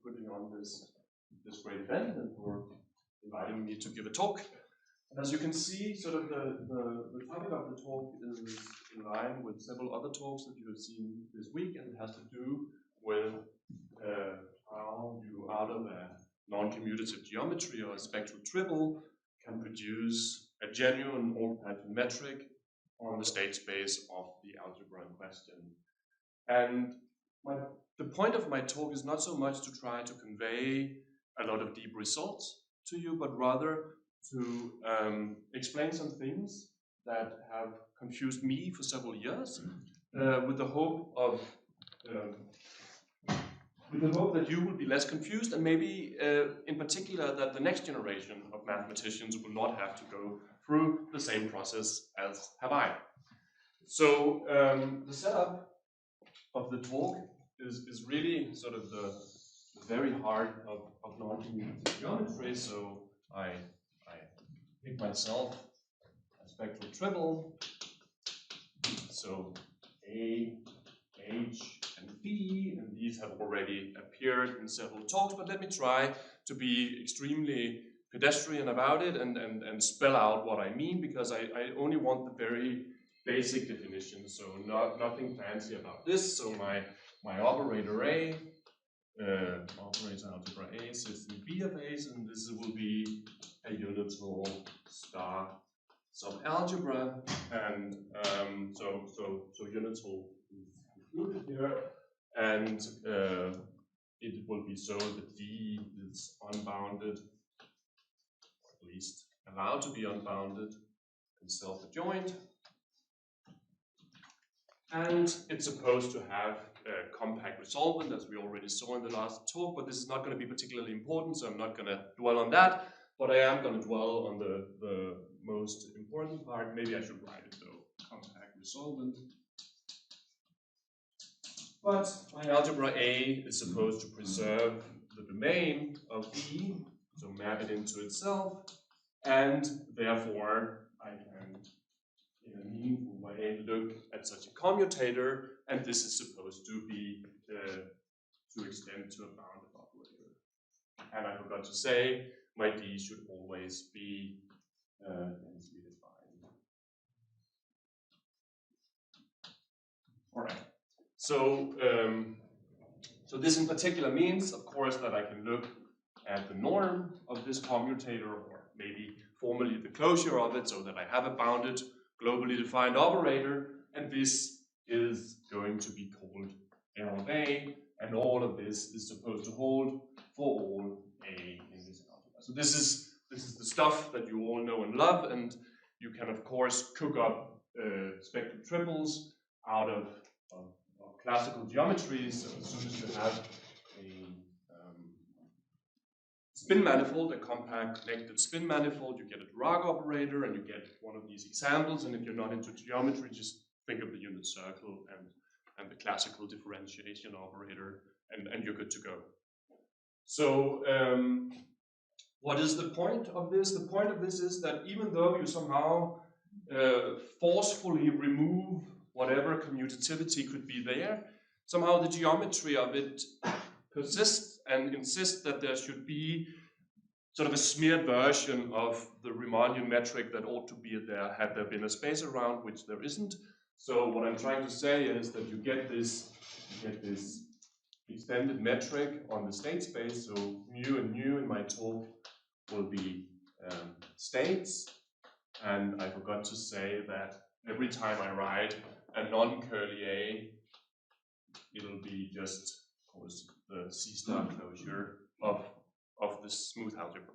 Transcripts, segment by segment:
putting on this great event and for inviting me to give a talk. And as you can see, sort of the topic of the talk is in line with several other talks that you have seen this week, and it has to do with how you, out of a non-commutative geometry or a spectral triple, can produce a genuine all-pattern metric on the state space of the algebra in question. And the point of my talk is not so much to try to convey a lot of deep results to you, but rather to explain some things that have confused me for several years, with the hope that you will be less confused, and maybe in particular that the next generation of mathematicians will not have to go through the same process as have I. So the setup of the talk is really sort of the very heart of non-commutative geometry. So I pick myself a spectral triple. So A, H, and B, and these have already appeared in several talks, but let me try to be extremely pedestrian about it and spell out what I mean, because I only want the very basic definition, so nothing fancy about this. So my operator A, operator algebra A sits in B of A's, and this will be a unital star subalgebra, and so unital is included here, and it will be so that D is unbounded, or at least allowed to be unbounded, and self-adjoint. And it's supposed to have a compact resolvent, as we already saw in the last talk, but this is not going to be particularly important, so I'm not going to dwell on that. But I am going to dwell on the most important part. Maybe I should write it though, compact resolvent. But my algebra A is supposed to preserve the domain of E, so map it into itself, and therefore I can, in a meaningful way, look at such a commutator, and this is supposed to be to extend to a bounded operator. And I forgot to say, my D should always be densely defined. All right. So, so this in particular means, of course, that I can look at the norm of this commutator, or maybe formally the closure of it, so that I have a bounded, globally defined operator, and this is going to be called L of A, and all of this is supposed to hold for all A in this algebra. So this is the stuff that you all know and love, and you can of course cook up spectral triples out of classical geometries. So as soon as you have a spin manifold, a compact connected spin manifold, you get a Dirac operator, and you get one of these examples. And if you're not into geometry, just think of the unit circle and the classical differentiation operator, and you're good to go. So what is the point of this? The point of this is that even though you somehow forcefully remove whatever commutativity could be there, somehow the geometry of it persists and insists that there should be sort of a smeared version of the Riemannian metric that ought to be there had there been a space around, which there isn't. So what I'm trying to say is that you get this extended metric on the state space. So mu and nu in my talk will be states, and I forgot to say that every time I write a non-curly A, it'll be just, of course, the C-star closure of this smooth algebra.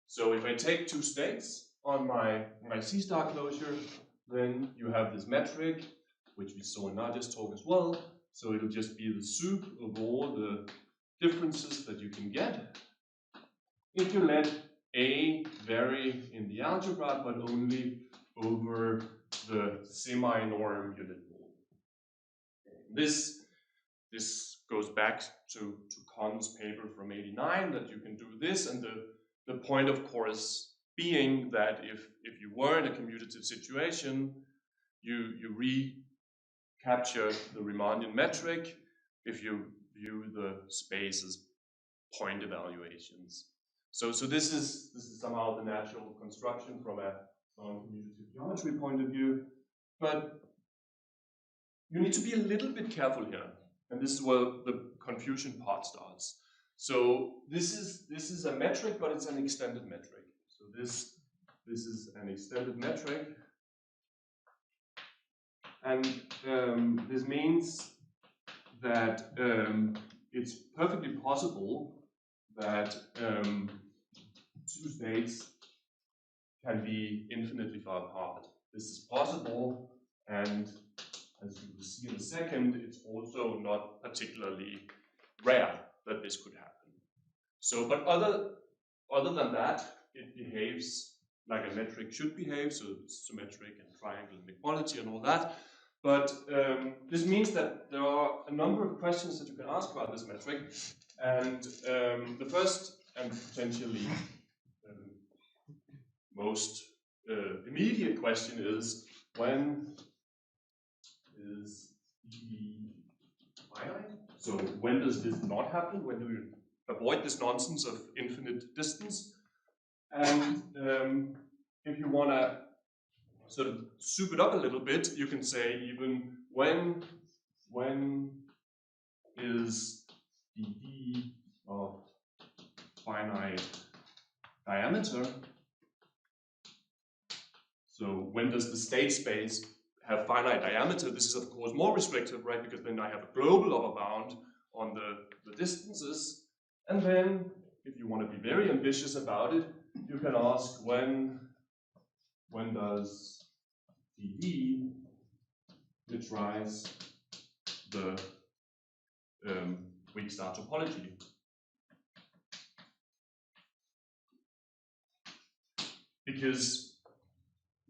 So if I take two states on my C-star closure, then you have this metric, which we saw in Nadia's talk as well. So it'll just be the soup of all the differences that you can get if you let A vary in the algebra, but only over the semi-norm unit rule. This goes back to Kahn's paper from '89, that you can do this, and the point, of course, being that if you were in a commutative situation, you recapture the Riemannian metric if you view the space as point evaluations. So this is somehow the natural construction from a non-commutative geometry point of view, but you need to be a little bit careful here, and this is where the confusion part starts. So this is a metric, but it's an extended metric. So this is an extended metric, and this means that it's perfectly possible that two states can be infinitely far apart. This is possible, and as you will see in a second, it's also not particularly rare that this could happen. So, but other than that, it behaves like a metric should behave, so it's symmetric and triangle inequality and all that. But this means that there are a number of questions that you can ask about this metric, and the first and potentially most immediate question is, when is E finite? So when does this not happen? When do you avoid this nonsense of infinite distance? And if you want to sort of soup it up a little bit, you can say even when is the D of finite diameter? So when does the state space have finite diameter? This is of course more restrictive, right? Because then I have a global upper bound on the distances. And then if you want to be very ambitious about it, you can ask when does dD literize the weak star topology? Because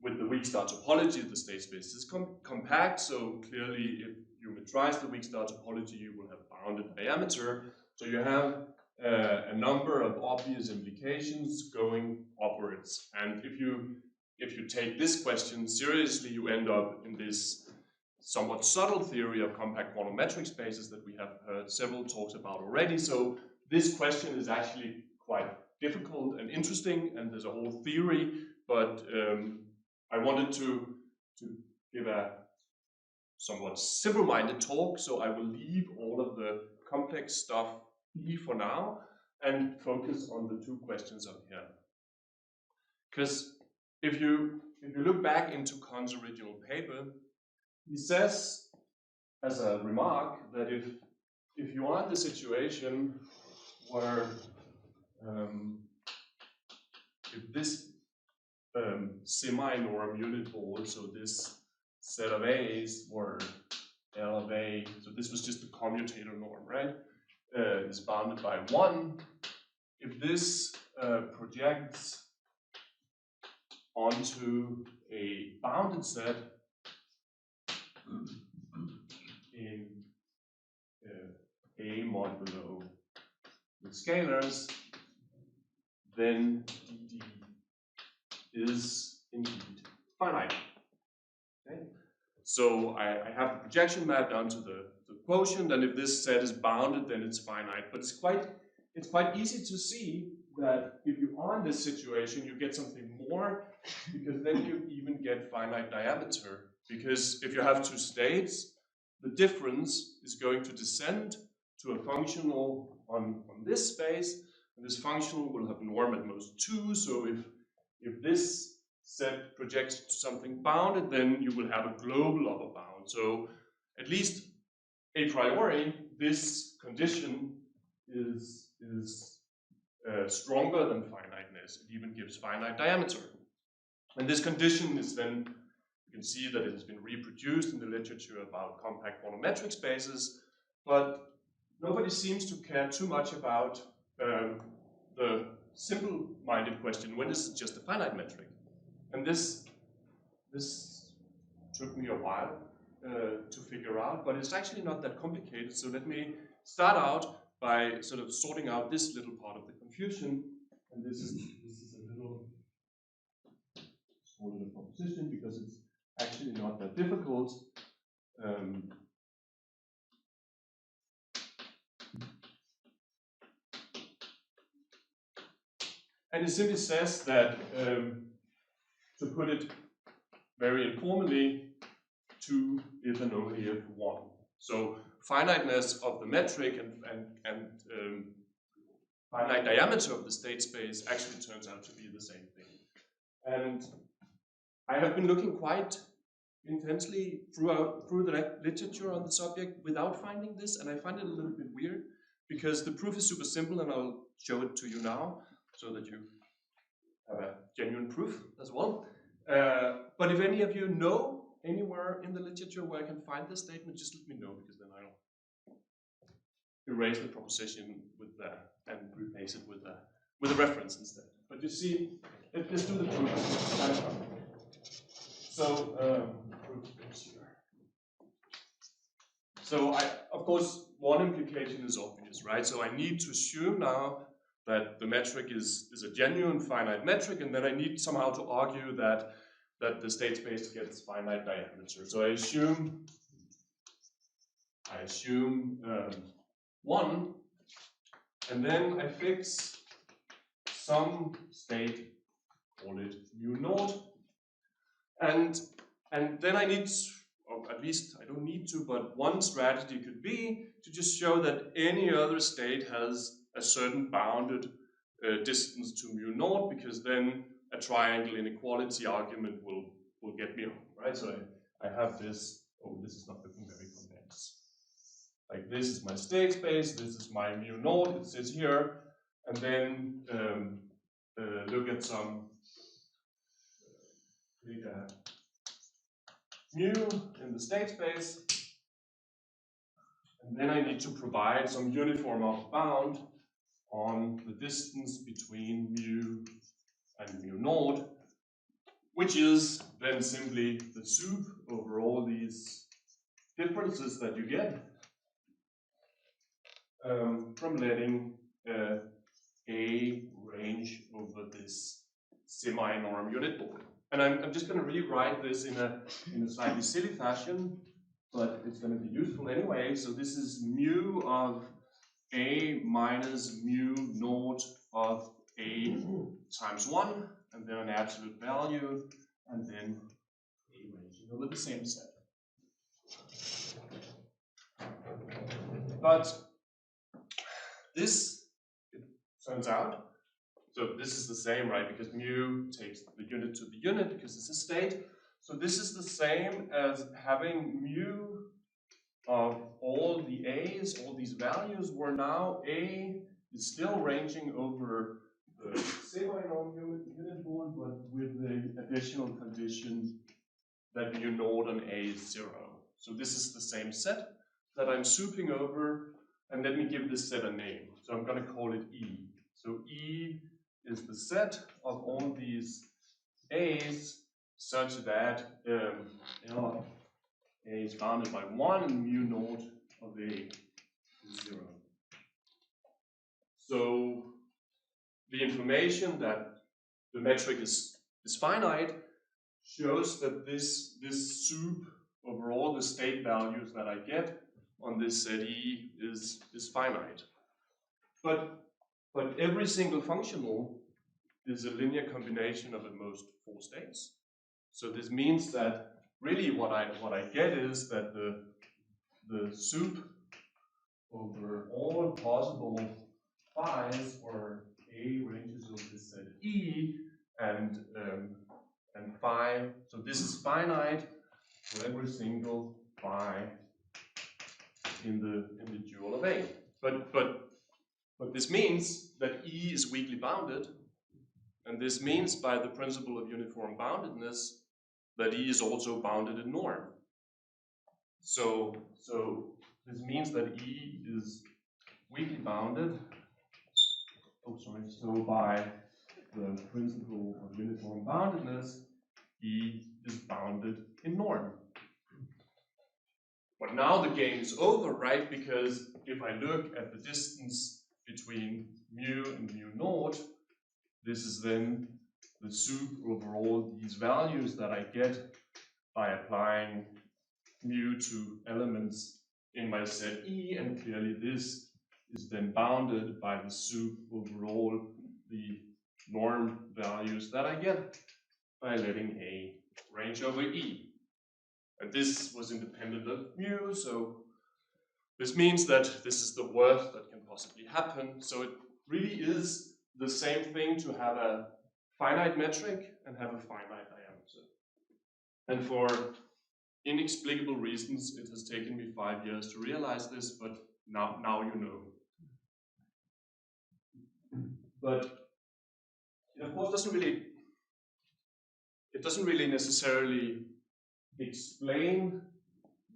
with the weak star topology, the state space is compact, so clearly if you metrize the weak star topology, you will have bounded diameter. So you have a number of obvious implications going upwards. And if you take this question seriously, you end up in this somewhat subtle theory of compact quantum metric spaces that we have heard several talks about already. So this question is actually quite difficult and interesting, and there's a whole theory, but I wanted to give a somewhat simple-minded talk, so I will leave all of the complex stuff be for now and focus on the two questions up here. Because if you look back into Kahn's original paper, he says as a remark that if you are in the situation where if this semi-norm unit ball, so this set of A's were L of A, so this was just the commutator norm, right? Is bounded by 1. If this projects onto a bounded set in A modulo with scalars, then DD is indeed finite. Okay? So I have the projection map down to the quotient, and if this set is bounded, then it's finite. But it's quite easy to see that if you are in this situation, you get something more, because then you even get finite diameter. Because if you have two states, the difference is going to descend to a functional on this space, and this functional will have norm at most 2. So if this set projects to something bounded, then you will have a global upper bound. So at least a priori, this condition is stronger than finiteness. It even gives finite diameter. And this condition is then, you can see that it has been reproduced in the literature about compact quantum metric spaces, but nobody seems to care too much about the simple-minded question, when is it just a finite metric? And this took me a while to figure out, but it's actually not that complicated. So let me start out by sort of sorting out this little part of the confusion. And this is a little sort of a proposition, because it's actually not that difficult. And it simply says that, to put it very informally, 2 if and only if 1. So finiteness of the metric and finite diameter of the state space actually turns out to be the same thing. And I have been looking quite intensely through the literature on the subject without finding this, and I find it a little bit weird because the proof is super simple, and I'll show it to you now so that you have a genuine proof as well. But if any of you know anywhere in the literature where I can find this statement, just let me know, because then I'll erase the proposition with that and replace it with a reference instead. But you see, let's do the proof. It's kind of fun. So proof is here. So of course, one implication is obvious, right? So I need to assume now that the metric is a genuine finite metric, and then I need somehow to argue that the state space gets finite diameter. So I assume 1, and then I fix some state, call it mu naught, and then I need, or at least I don't need to, but one strategy could be to just show that any other state has a certain bounded distance to mu naught, because then a triangle inequality argument will get me home, right? So I have this, oh, this is not looking very condensed. Like, this is my state space, this is my mu naught, it sits here, and then look at some mu in the state space, and then I need to provide some uniform upper bound on the distance between mu and mu naught, which is then simply the soup over all these differences that you get from letting A range over this semi-norm unit ball. And I'm just going to rewrite this in a slightly silly fashion, but it's going to be useful anyway. So this is mu of A minus mu naught of A times 1, and then an absolute value, and then A ranging over the same set. But this, it turns out, so this is the same, right? Because mu takes the unit to the unit because it's a state. So this is the same as having mu of all the A's, all these values, where now A is still ranging over the semi-norm unit board, but with the additional condition that mu naught on A is 0. So this is the same set that I'm souping over, and let me give this set a name. So I'm going to call it E. So E is the set of all these A's such that A is bounded by 1 and mu naught of A is 0. So the information that the metric is finite shows that this soup over all the state values that I get on this set E is finite. But every single functional is a linear combination of at most 4 states. So this means that really what I get is that the soup over all possible phi's where A ranges over this set E and phi. So this is finite for every single phi in the dual of A. But this means that E is weakly bounded, and this means by the principle of uniform boundedness that E is also bounded in norm. So this means that E is weakly bounded. So by the principle of uniform boundedness, E is bounded in norm. But now the game is over, right? Because if I look at the distance between mu and mu naught, this is then the soup over all these values that I get by applying mu to elements in my set E, and clearly this is then bounded by the soup over all the norm values that I get by letting A range over E. And this was independent of mu, so this means that this is the worst that can possibly happen. So it really is the same thing to have a finite metric and have a finite diameter. And for inexplicable reasons, it has taken me 5 years to realize this, but now you know. But it of course doesn't really necessarily explain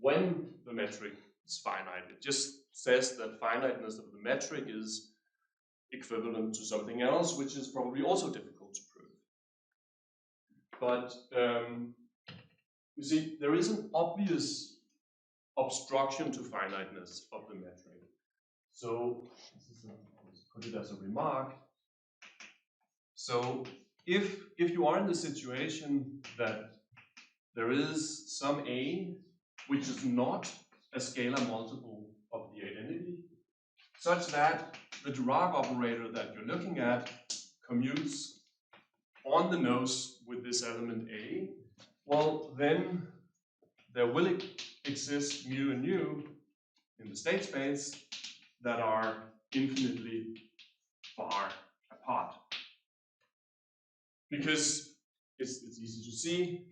when the metric is finite. It just says that finiteness of the metric is equivalent to something else, which is probably also difficult to prove. But you see, there is an obvious obstruction to finiteness of the metric. So let's put it as a remark. So if you are in the situation that there is some A which is not a scalar multiple of the identity, such that the Dirac operator that you're looking at commutes on the nose with this element A, well, then there will exist mu and nu in the state space that are infinitely far apart. Because it's easy to see,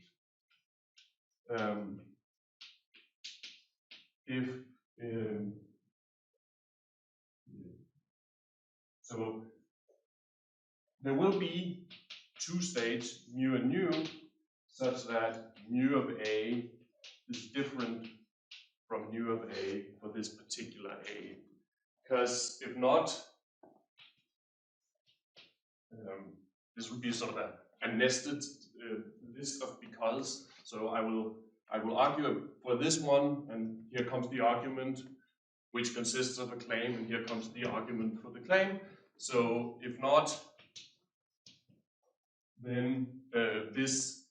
so there will be two states, mu and nu, such that mu of A is different from mu of A for this particular A. Because if not, this would be sort of a nested list of because. So I will argue for this one, and here comes the argument, which consists of a claim, and here comes the argument for the claim. So if not, then this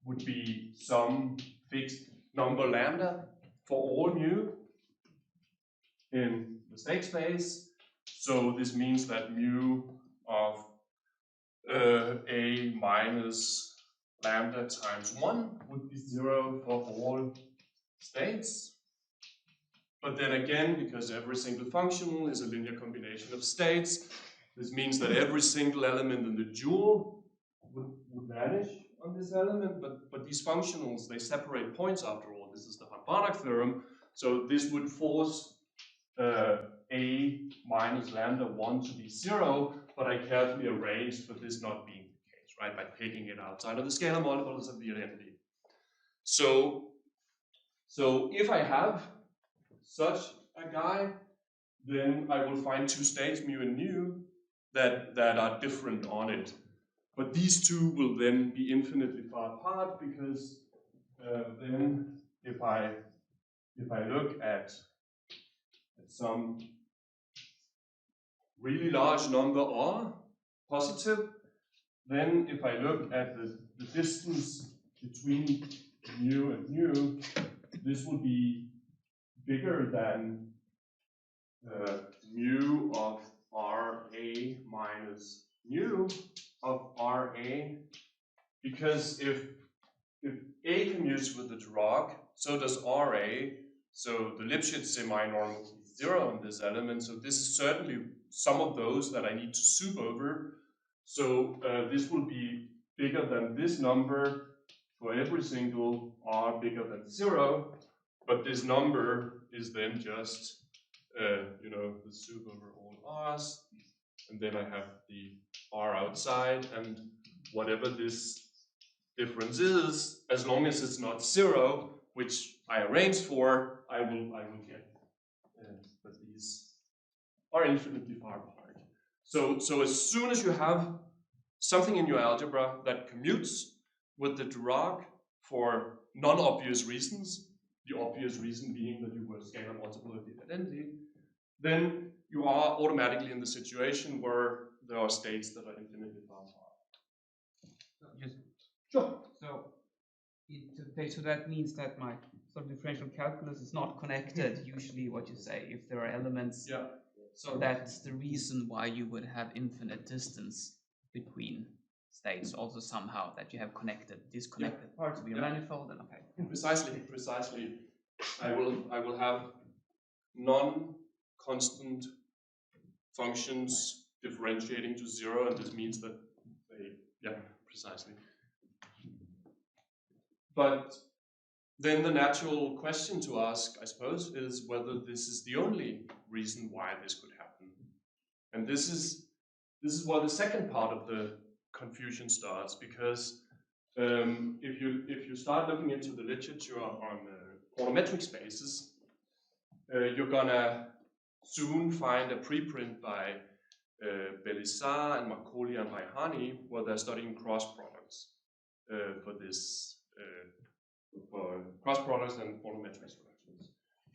would be some fixed number lambda for all mu in the state space. So this means that mu of A minus lambda times 1 would be 0 for all states. But then again, because every single functional is a linear combination of states, this means that every single element in the dual would vanish on this element, but these functionals, they separate points after all. This is the Hahn-Banach theorem. So this would force A minus lambda 1 to be 0, but I carefully arranged for this not being the case, right, by taking it outside of the scalar multiples of the identity. So if I have such a guy, then I will find two states, mu and nu, that are different on it. But these two will then be infinitely far apart, because then if I look at some really large number R positive, then if I look at the distance between mu and nu, this will be bigger than mu of RA minus nu of RA, because if A commutes with the Dirac, so does RA, so the Lipschitz semi-norm will be 0 in this element, so this is certainly some of those that I need to soup over. So this will be bigger than this number for every single R bigger than 0, but this number is then just the soup over all R's, and then I have the R outside, and whatever this difference is, as long as it's not 0, which I arranged for, I will get. But these are infinitely far apart. So as soon as you have something in your algebra that commutes with the Dirac for non-obvious reasons, the obvious reason being that you were a scalar multiple of the identity, then you are automatically in the situation where there are states that are infinitely far apart. Yes. Sure. So that means that my sort of differential calculus is not connected. Usually, what you say, if there are elements So that's the reason why you would have infinite distance between states, also somehow that you have disconnected parts of your manifold. And okay. Precisely. I will have non-constant functions differentiating to 0, and this means that precisely. But then the natural question to ask, I suppose, is whether this is the only reason why this could happen. And this is where the second part of the confusion starts, because if you start looking into the literature on chronometric spaces, you're gonna soon find a preprint by Belisar and Marcoli and Raihani, where they're studying cross products for this, for cross products and chronometric structures.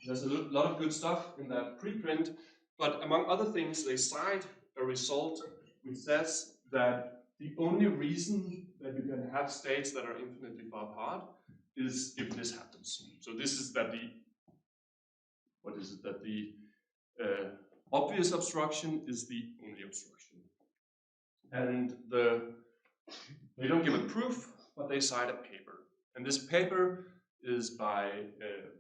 There's a lot of good stuff in that preprint, but among other things, they cite a result which says that the only reason that you can have states that are infinitely far apart is if this happens. So this is that the obvious obstruction is the only obstruction. And they don't give a proof, but they cite a paper. And this paper is by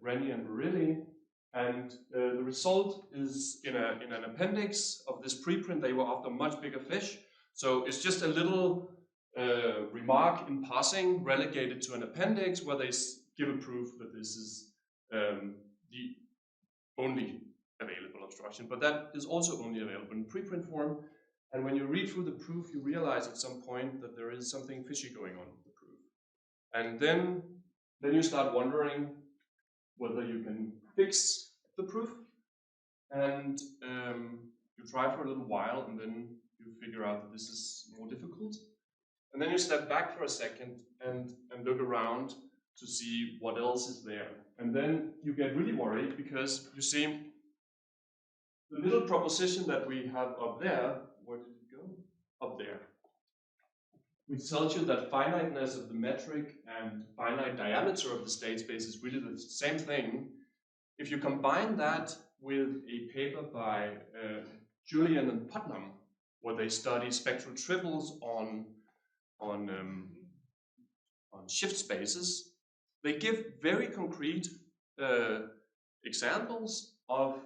Rennie and Barilli, and the result is in an appendix of this preprint. They were after much bigger fish. So it's just a little remark in passing relegated to an appendix where they give a proof that this is the only available obstruction, but that is also only available in preprint form. And when you read through the proof, you realize at some point that there is something fishy going on with the proof. And then you start wondering whether you can fix the proof. And you try for a little while, and then you figure out that this is more difficult. And then you step back for a second and look around to see what else is there. And then you get really worried, because you see the little proposition that we have up there, where did it go? Up there. Which tells you that finiteness of the metric and finite diameter of the state space is really the same thing. If you combine that with a paper by Julian and Putnam, where they study spectral triples on shift spaces, they give very concrete examples of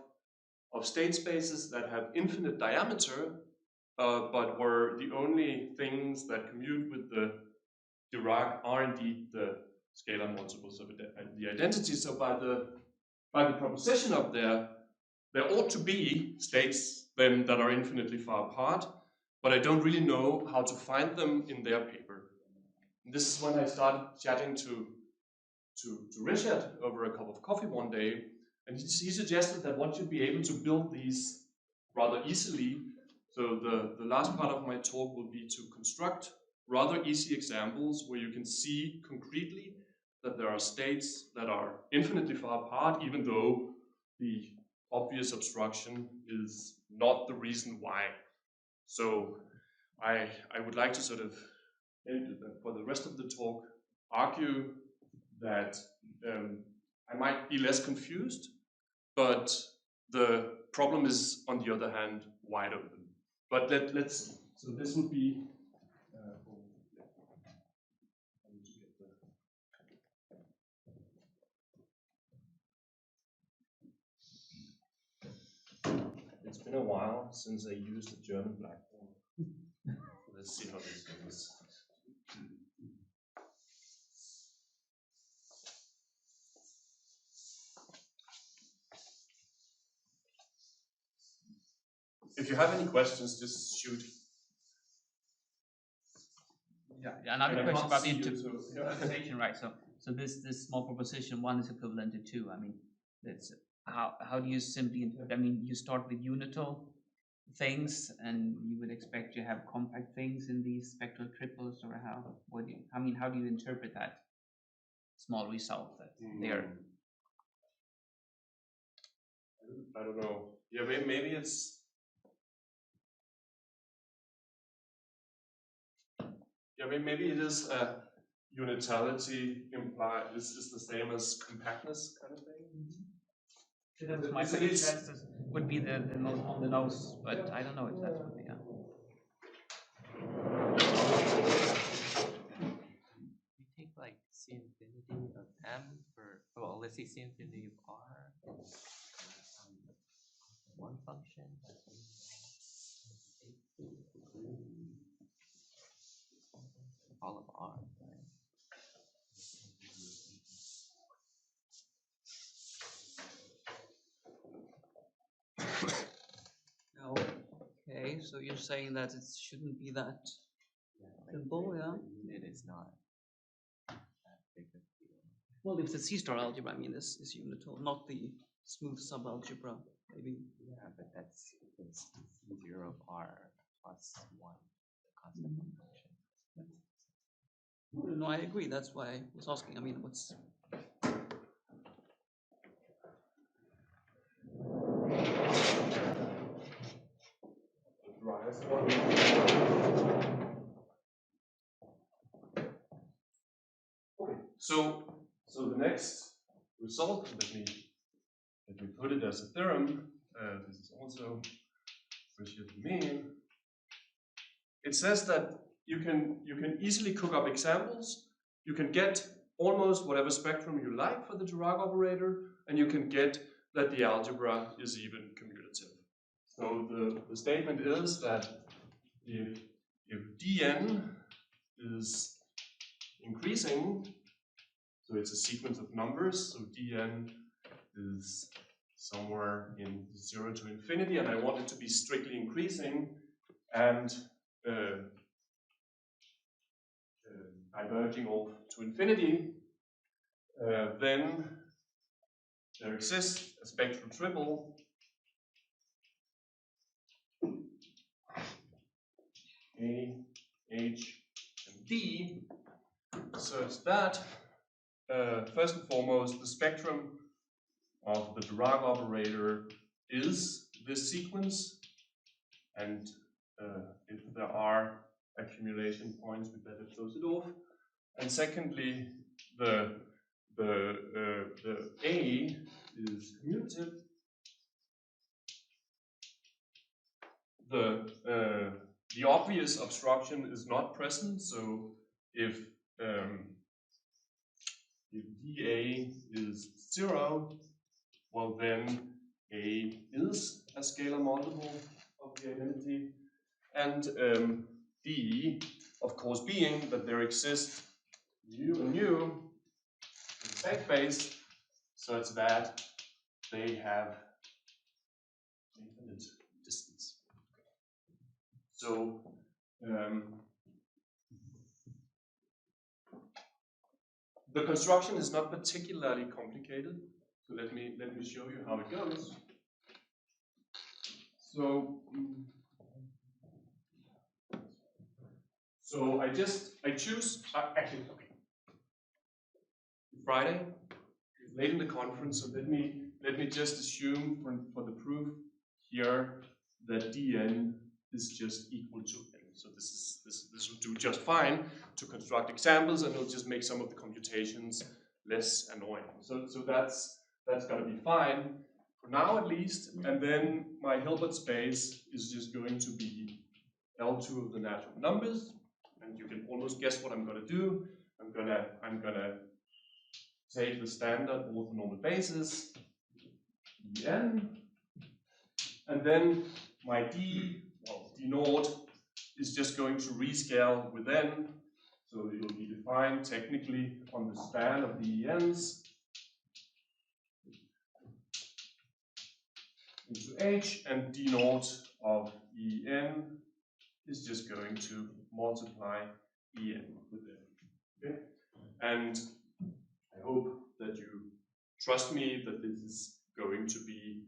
state spaces that have infinite diameter, but where the only things that commute with the Dirac are indeed the scalar multiples of the identity. So by the proposition up there ought to be states then that are infinitely far apart, but I don't really know how to find them in their paper. And this is when I started chatting to Ryszard over a cup of coffee one day, and he suggested that one should be able to build these rather easily. So the last part of my talk will be to construct rather easy examples where you can see concretely that there are states that are infinitely far apart, even though the obvious obstruction is not the reason why. So I would like to sort of, for the rest of the talk, argue that I might be less confused, but the problem is, on the other hand, wide open. But let's, so this would be, it's been a while since I used a German blackboard. Let's see how this goes. If you have any questions, just shoot. Yeah, another question about the interpretation, right? So this small proposition 1 is equivalent to 2. I mean, that's how do you simply interpret? I mean, you start with unital things, and you would expect to have compact things in these spectral triples, or how? How do you interpret that small result that there? I don't know. Yeah, maybe it's. Yeah, maybe it is unitality implied. This is the same as compactness kind of thing. That was my question. Would be the most on the nose, but I don't know if that would be. We take like C infinity of M for, well, let's say C infinity of R. One function. All of R, right? Okay, so you're saying that it shouldn't be that simple, yeah? It is not that big of a deal. Well, if the C-star algebra, I mean, is unital, not the smooth subalgebra, maybe. Yeah, but that's C0 of R plus 1, the constant one function. No, I agree. That's why I was asking. I mean, what's Okay, so the next result, let me put it as a theorem. This is also Ryszard Nest. It says that you can easily cook up examples. You can get almost whatever spectrum you like for the Dirac operator, and you can get that the algebra is even commutative. So the statement is that if dn is increasing, so it's a sequence of numbers, so dn is somewhere in 0 to infinity, and I want it to be strictly increasing and diverging off to infinity, then there exists a spectral triple A, H, and D, such that first and foremost the spectrum of the Dirac operator is this sequence, and if there are accumulation points, we better close it off. And secondly, the A is commutative. The obvious obstruction is not present, so if dA is 0, well then A is a scalar multiple of the identity, and D, of course, being that there exists mu and nu in the space such that they have infinite distance. So the construction is not particularly complicated. So let me show you how it goes. So I choose actually okay. Friday, late in the conference, so let me just assume for the proof here that dn is just equal to n. So this will do just fine to construct examples, and it'll just make some of the computations less annoying. So that's gonna be fine for now at least. And then my Hilbert space is just going to be L2 of the natural numbers, and you can almost guess what I'm gonna do. I'm gonna take the standard orthonormal basis, En, and then my D naught is just going to rescale with N, so it will be defined technically on the span of the ENs into H, and D naught of En is just going to multiply En with N. Okay? And I hope that you trust me that this is going to be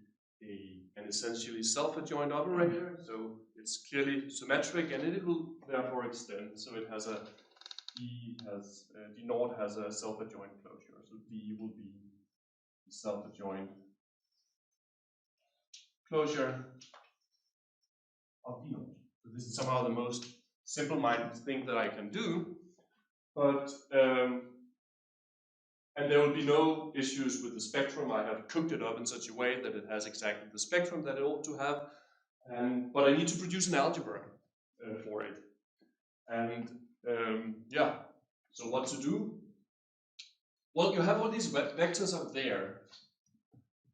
an essentially self-adjoint operator, so it's clearly symmetric, and it will therefore extend. So it has D naught has a self-adjoint closure, so D will be the self-adjoint closure of D naught. So this is somehow the most simple-minded thing that I can do, but And there will be no issues with the spectrum. I have cooked it up in such a way that it has exactly the spectrum that it ought to have. But I need to produce an algebra for it. And yeah, so what to do? Well, you have all these vectors up there.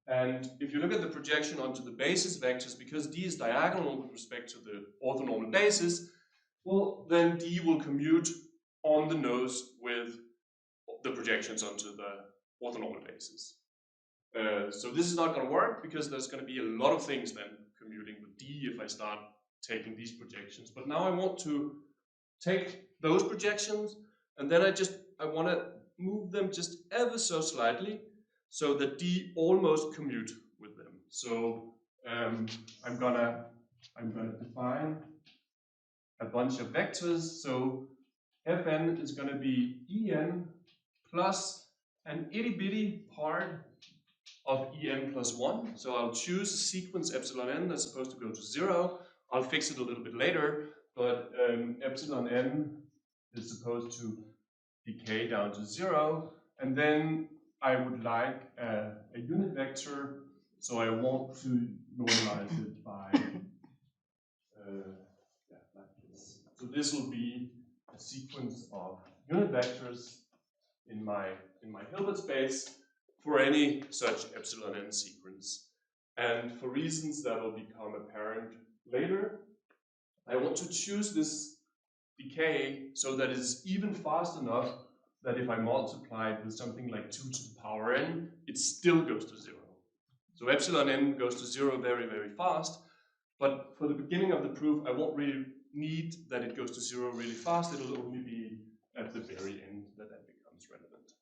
And if you look at the projection onto the basis vectors, because D is diagonal with respect to the orthonormal basis, well, then D will commute on the nose with the projections onto the orthonormal basis. So this is not going to work because there's going to be a lot of things then commuting with D if I start taking these projections. But now I want to take those projections and then I want to move them just ever so slightly so that D almost commute with them. So I'm gonna define a bunch of vectors. So Fn is going to be En plus an itty bitty part of En plus 1. So I'll choose a sequence epsilon n that's supposed to go to 0. I'll fix it a little bit later, but epsilon n is supposed to decay down to 0. And then I would like a unit vector, so I want to normalize it by like this. So this will be a sequence of unit vectors in my Hilbert space for any such epsilon n sequence. And for reasons that will become apparent later, I want to choose this decay so that it's even fast enough that if I multiply it with something like 2 to the power n, it still goes to 0. So epsilon n goes to 0 very, very fast. But for the beginning of the proof, I won't really need that it goes to 0 really fast. It'll only be at the very end that becomes relevant.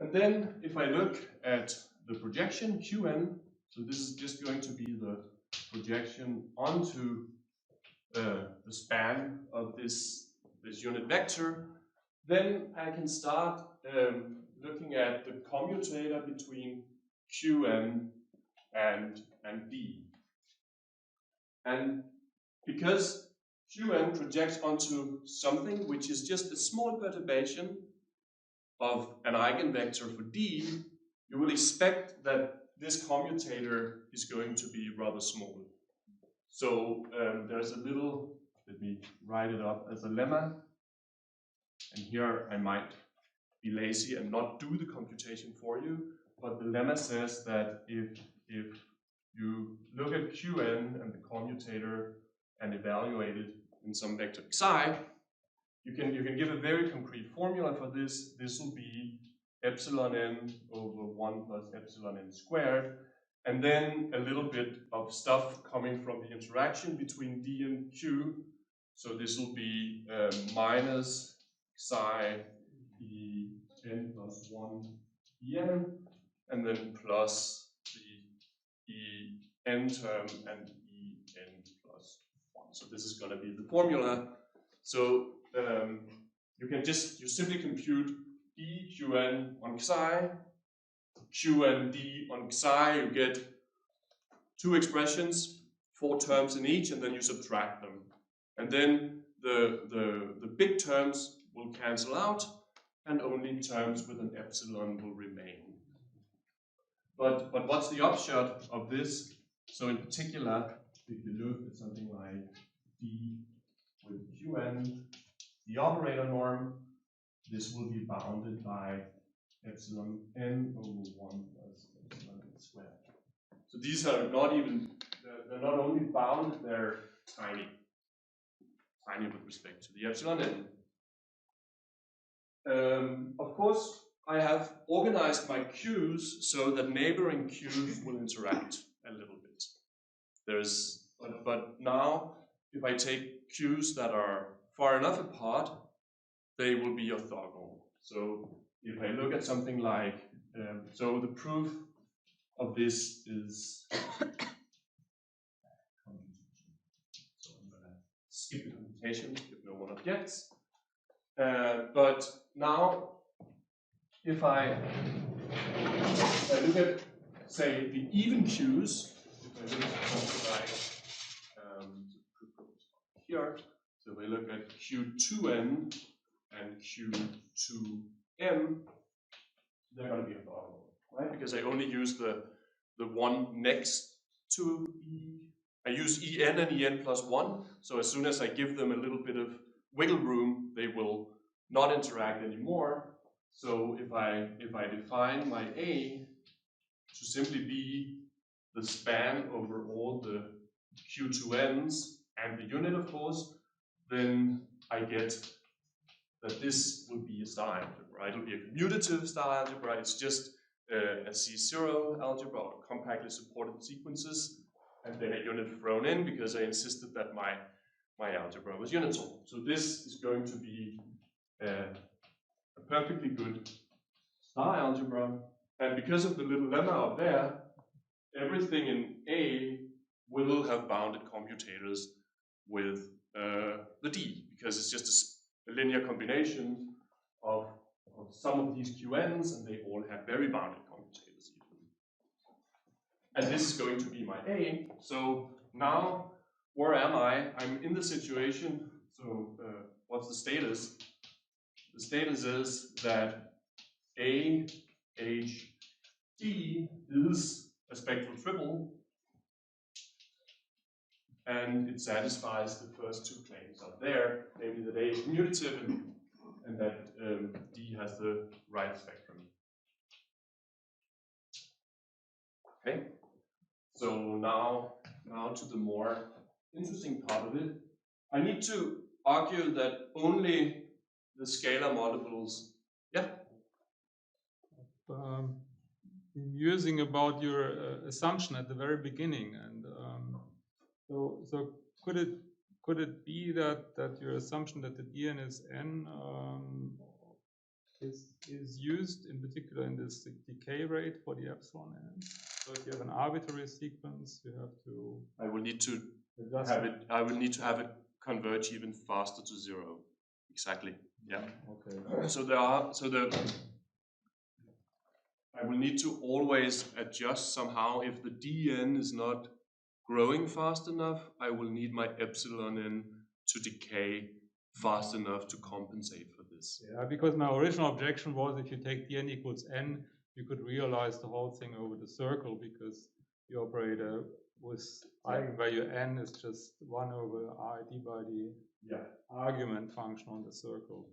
And then if I look at the projection Qn, so this is just going to be the projection onto the span of this unit vector, then I can start looking at the commutator between Qn and D. And because Qn projects onto something which is just a small perturbation of an eigenvector for D, you will expect that this commutator is going to be rather small. So there's a little, let me write it up as a lemma. And here I might be lazy and not do the computation for you, but the lemma says that if you look at Qn and the commutator and evaluate it in some vector xi, you can give a very concrete formula for this. This will be epsilon n over 1 plus epsilon n squared, and then a little bit of stuff coming from the interaction between D and Q. So this will be minus psi E n plus 1 En, and then plus the E n term and E n plus 1. So this is going to be the formula. So you simply compute E Qn on psi, Qn D on psi. You get two expressions, 4 terms in each, and then you subtract them. And then the big terms will cancel out, and only terms with an epsilon will remain. But what's the upshot of this? So in particular, if you look at something like D with Qn, the operator norm, this will be bounded by epsilon n over 1 plus epsilon n squared. So these are not even, they're not only bounded, they're tiny. Tiny with respect to the epsilon n. Of course, I have organized my Qs so that neighboring Qs will interact a little bit. But now, if I take Qs that are far enough apart, they will be orthogonal. So if I look at something like, so the proof of this is, so I'm going to skip the computation if no one objects. But now, if I look at, say, the even Qs, if I look at something like, here, so if I look at Q2n and Q2 m, they're going to be orthogonal, right? Because I only use the one next to e. I use en and en plus 1, so as soon as I give them a little bit of wiggle room, they will not interact anymore. So if I define my A to simply be the span over all the Q2n's and the unit, of course, then I get that this would be a star algebra. It'll be a commutative star algebra. It's just a C0 algebra, or compactly supported sequences, and then a unit thrown in because I insisted that my algebra was unital. So this is going to be a perfectly good star algebra, and because of the little lemma up there, everything in A will have bounded commutators with the D, because it's just a linear combination of some of these QNs, and they all have very bounded commutators even. And this is going to be my A. So now, where am I? I'm in the situation, so what's the status? The status is that A, H, D is a spectral triple, and it satisfies the first two claims up there, namely that A is commutative and that D has the right spectrum. Okay, so now to the more interesting part of it. I need to argue that only the scalar multiples, yeah? Using about your assumption at the very beginning, and so could it be that your assumption that the Dn is n is used in particular in this decay rate for the epsilon n? So if you have an arbitrary sequence, you have to. I will need to have it. I will need to have it converge even faster to 0. Exactly. Yeah. Okay. So I will need to always adjust somehow. If the dn is not growing fast enough, I will need my epsilon n to decay fast enough to compensate for this. Yeah, because my original objection was if you take dn equals n, you could realize the whole thing over the circle, because the operator with eigenvalue n is just 1 over id by the argument function on the circle.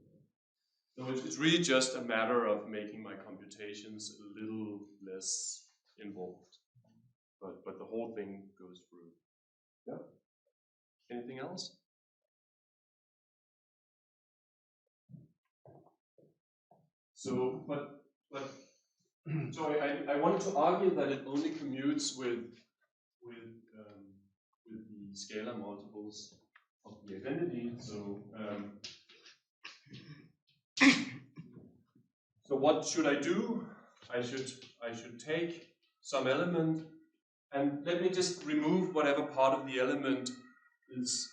So it's really just a matter of making my computations a little less involved, but the whole thing goes through. Yeah. Anything else? So, so I wanted to argue that it only commutes with the scalar multiples of the identity. So. So what should I do? I should take some element, and let me just remove whatever part of the element is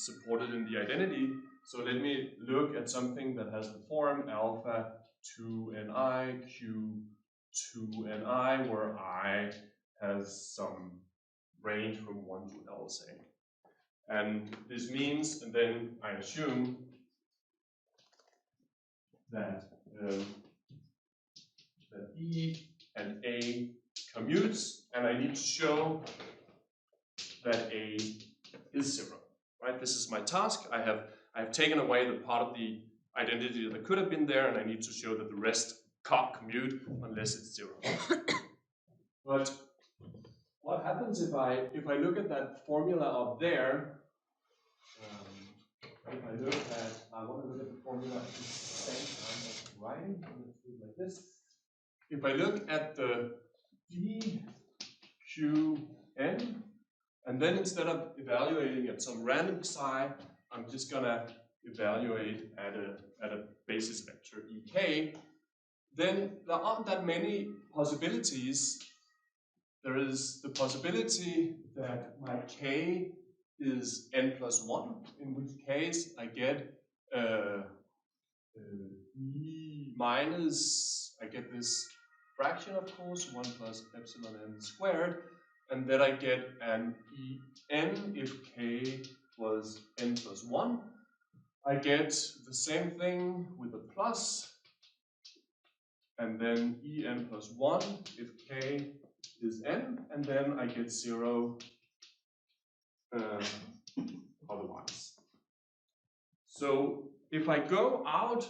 supported in the identity. So let me look at something that has the form alpha 2ni q 2ni, where I has some range from 1 to L, say. And this means, and then I assume that that E and A commutes, and I need to show that A is 0. Right? This is my task. I have taken away the part of the identity that could have been there, and I need to show that the rest can't commute unless it's 0. But what happens if I look at that formula up there? If I look at, I want to look at the formula at the same time as writing. Let's do it like this. If I look at the dqn, and then instead of evaluating at some random psi, I'm just gonna evaluate at a basis vector ek, then there aren't that many possibilities. There is the possibility that my k is n plus 1, in which case I get e minus, I get this fraction, of course, 1 plus epsilon n squared, and then I get an en if k was n plus 1. I get the same thing with a plus, and then en plus 1 if k is n, and then I get 0 otherwise. So if I go out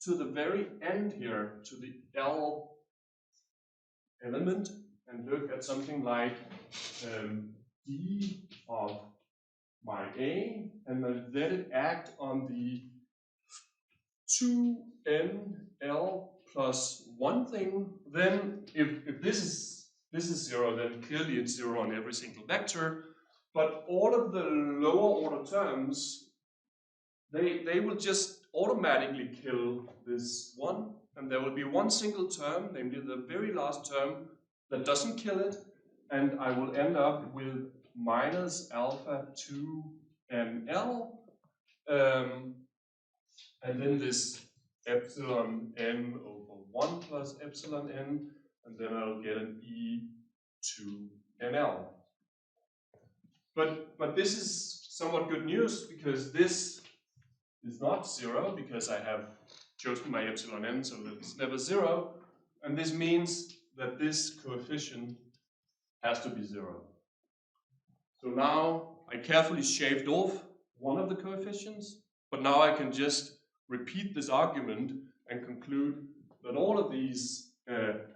to the very end here, to the L element, and look at something like d of my A, and then let it act on the 2nl plus 1 thing, then if this is 0, then clearly it's 0 on every single vector. But all of the lower order terms, they will just automatically kill this one, and there will be one single term, namely the very last term, that doesn't kill it, and I will end up with minus alpha 2nl, and then this epsilon n over 1 plus epsilon n, and then I'll get an e2nl. But this is somewhat good news, because this is not 0, because I have chosen my epsilon n, so it's never 0, and this means that this coefficient has to be 0. So now I carefully shaved off one of the coefficients, but now I can just repeat this argument and conclude that all of these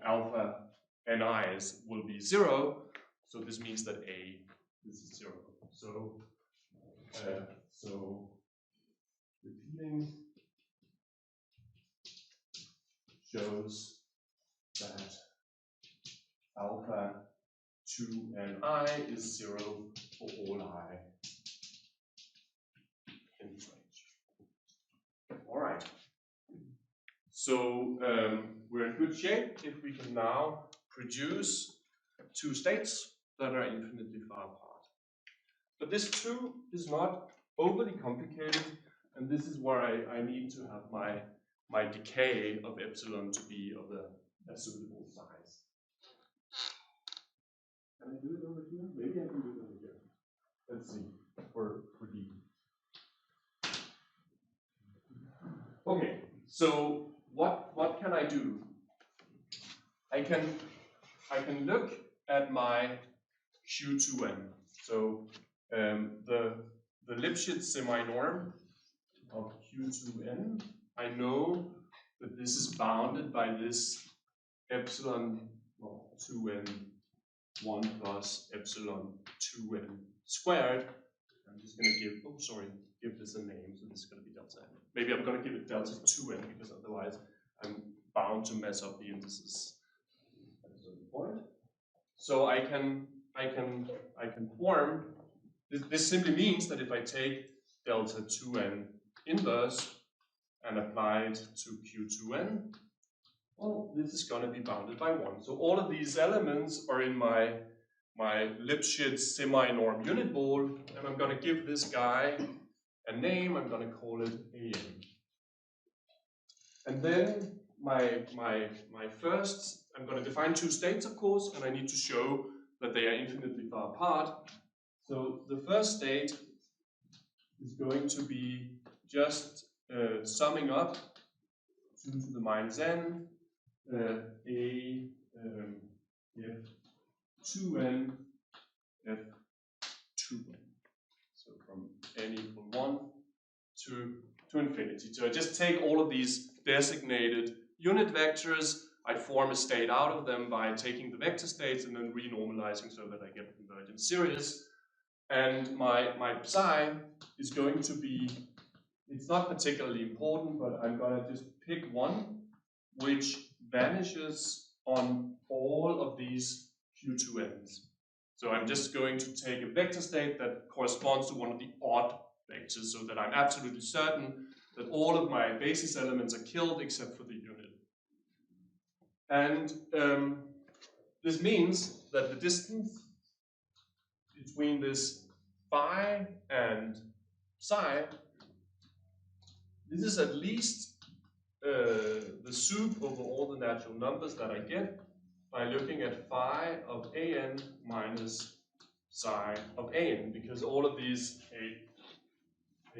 alpha ni's will be 0, so this means that A is 0. So repeating shows that alpha 2ni is 0 for all I in this range. All right. So we're in good shape if we can now produce two states that are infinitely far apart. But this too is not overly complicated, and this is where I need to have my decay of epsilon to be of a suitable size. Can I do it over here? Maybe I can do it over here. Let's see, for D. Okay, so what can I do? I can look at my Q2n. So the Lipschitz semi-norm of Q2n, I know that this is bounded by this epsilon 2n 1 plus epsilon 2n squared. I'm just going to give this a name, so this is going to be delta n. Maybe I'm going to give it delta 2n, because otherwise I'm bound to mess up the indices at a certain point. So I can form, this simply means that if I take delta 2n inverse and apply it to Q2n, well, this is going to be bounded by 1. So all of these elements are in my Lipschitz semi-norm unit ball, and I'm going to give this guy a name. I'm going to call it An. And then my first, I'm going to define two states, of course, and I need to show that they are infinitely far apart. So the first state is going to be just summing up 2 to the minus n, f2n, f2n. So from n equal 1 to infinity. So I just take all of these designated unit vectors, I form a state out of them by taking the vector states and then renormalizing so that I get a convergent series. And my psi is going to be, it's not particularly important, but I'm going to just pick one which vanishes on all of these Q2n's. So I'm just going to take a vector state that corresponds to one of the odd vectors, so that I'm absolutely certain that all of my basis elements are killed except for the unit. And this means that the distance between this phi and psi, this is at least the soup over all the natural numbers that I get by looking at phi of an minus psi of an, because all of these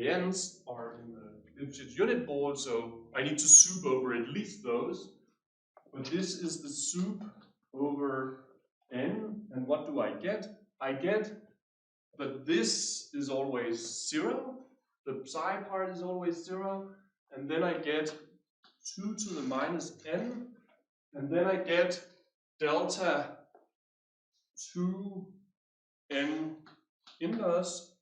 an's are in the Lipschitz unit ball, so I need to soup over at least those. but this is the soup over n, and what do I get? I get that this is always 0, the psi part is always 0, and then I get 2 to the minus n, and then I get delta 2n inverse,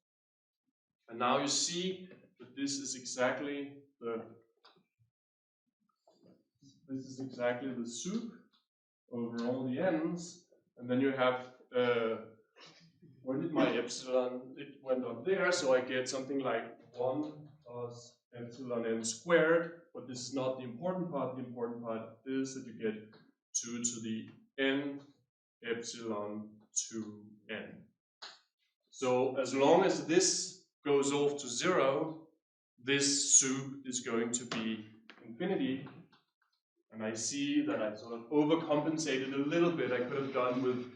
and now you see that this is exactly the soup over all the n's, and then you have where did my epsilon? It went up there, so I get something like 1 plus epsilon n squared, but this is not the important part. The important part is that you get 2 to the n epsilon 2n. So as long as this goes off to 0, this soup is going to be infinity. And I see that I sort of overcompensated a little bit. I could have done with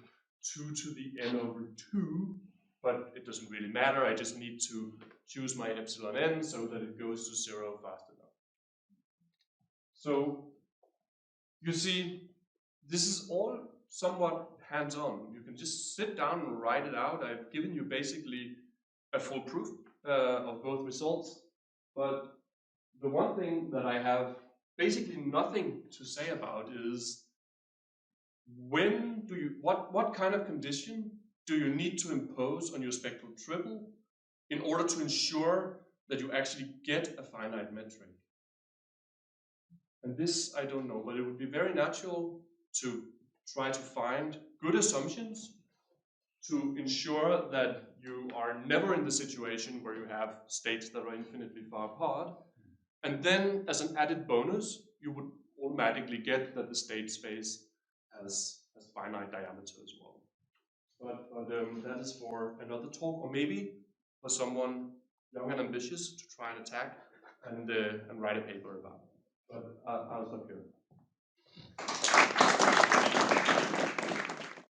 2 to the n over 2, but it doesn't really matter. I just need to choose my epsilon n so that it goes to 0 fast enough. So you see, this is all somewhat hands-on. You can just sit down and write it out. I've given you basically a full proof of both results, but the one thing that I have basically nothing to say about is what kind of condition do you need to impose on your spectral triple in order to ensure that you actually get a finite metric? And this I don't know, but it would be very natural to try to find good assumptions to ensure that you are never in the situation where you have states that are infinitely far apart. And then as an added bonus, you would automatically get that the state space has finite diameter as well. But that is for another talk, or maybe for someone young and ambitious to try and attack and write a paper about it. But I'll stop here.